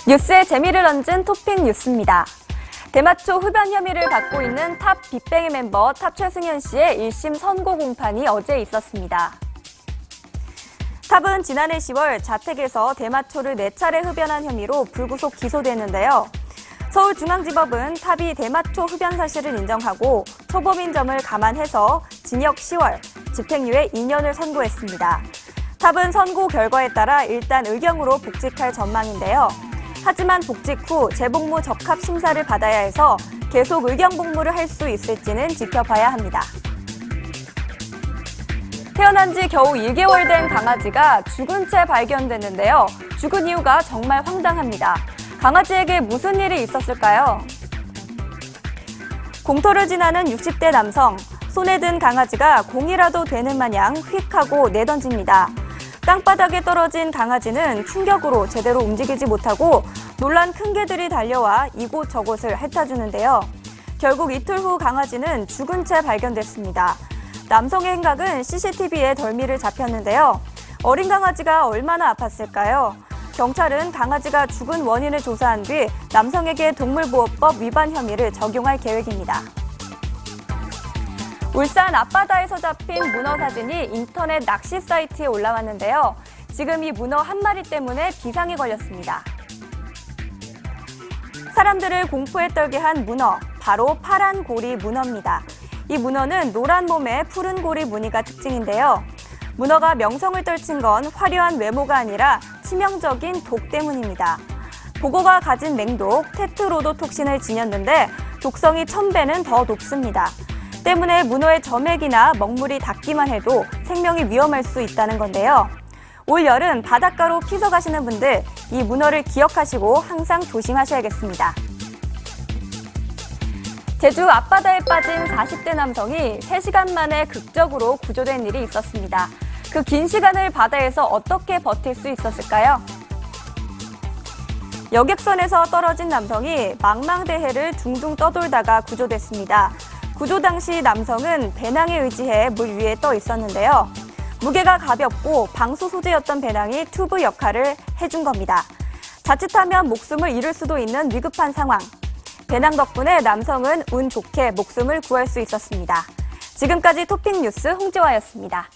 뉴스에 재미를 얹은 토픽 뉴스입니다. 대마초 흡연 혐의를 받고 있는 탑 빅뱅의 멤버 탑 최승현 씨의 1심 선고 공판이 어제 있었습니다. 탑은 지난해 10월 자택에서 대마초를 4차례 흡연한 혐의로 불구속 기소됐는데요. 서울중앙지법은 탑이 대마초 흡연 사실을 인정하고 초범인 점을 감안해서 징역 10월, 집행유예 2년을 선고했습니다. 탑은 선고 결과에 따라 일단 의경으로 복직할 전망인데요. 하지만 복직 후 재복무 적합 심사를 받아야 해서 계속 의경 복무를 할 수 있을지는 지켜봐야 합니다. 태어난 지 겨우 1개월 된 강아지가 죽은 채 발견됐는데요. 죽은 이유가 정말 황당합니다. 강아지에게 무슨 일이 있었을까요? 공터를 지나는 60대 남성. 손에 든 강아지가 공이라도 되는 마냥 휙 하고 내던집니다. 땅바닥에 떨어진 강아지는 충격으로 제대로 움직이지 못하고 놀란 큰 개들이 달려와 이곳저곳을 핥아주는데요. 결국 이틀 후 강아지는 죽은 채 발견됐습니다. 남성의 행각은 CCTV에 덜미를 잡혔는데요. 어린 강아지가 얼마나 아팠을까요? 경찰은 강아지가 죽은 원인을 조사한 뒤 남성에게 동물보호법 위반 혐의를 적용할 계획입니다. 울산 앞바다에서 잡힌 문어 사진이 인터넷 낚시 사이트에 올라왔는데요. 지금 이 문어 한 마리 때문에 비상이 걸렸습니다. 사람들을 공포에 떨게 한 문어, 바로 파란 고리 문어입니다. 이 문어는 노란 몸에 푸른 고리 무늬가 특징인데요. 문어가 명성을 떨친 건 화려한 외모가 아니라 치명적인 독 때문입니다. 보고가 가진 맹독, 테트로도톡신을 지녔는데 독성이 1000배는 더 높습니다. 때문에 문어의 점액이나 먹물이 닿기만 해도 생명이 위험할 수 있다는 건데요. 올 여름 바닷가로 피서 가시는 분들, 이 문어를 기억하시고 항상 조심하셔야겠습니다. 제주 앞바다에 빠진 40대 남성이 3시간 만에 극적으로 구조된 일이 있었습니다. 그 긴 시간을 바다에서 어떻게 버틸 수 있었을까요? 여객선에서 떨어진 남성이 망망대해를 둥둥 떠돌다가 구조됐습니다. 구조 당시 남성은 배낭에 의지해 물 위에 떠 있었는데요. 무게가 가볍고 방수 소재였던 배낭이 튜브 역할을 해준 겁니다. 자칫하면 목숨을 잃을 수도 있는 위급한 상황. 배낭 덕분에 남성은 운 좋게 목숨을 구할 수 있었습니다. 지금까지 토픽 뉴스 홍지화였습니다.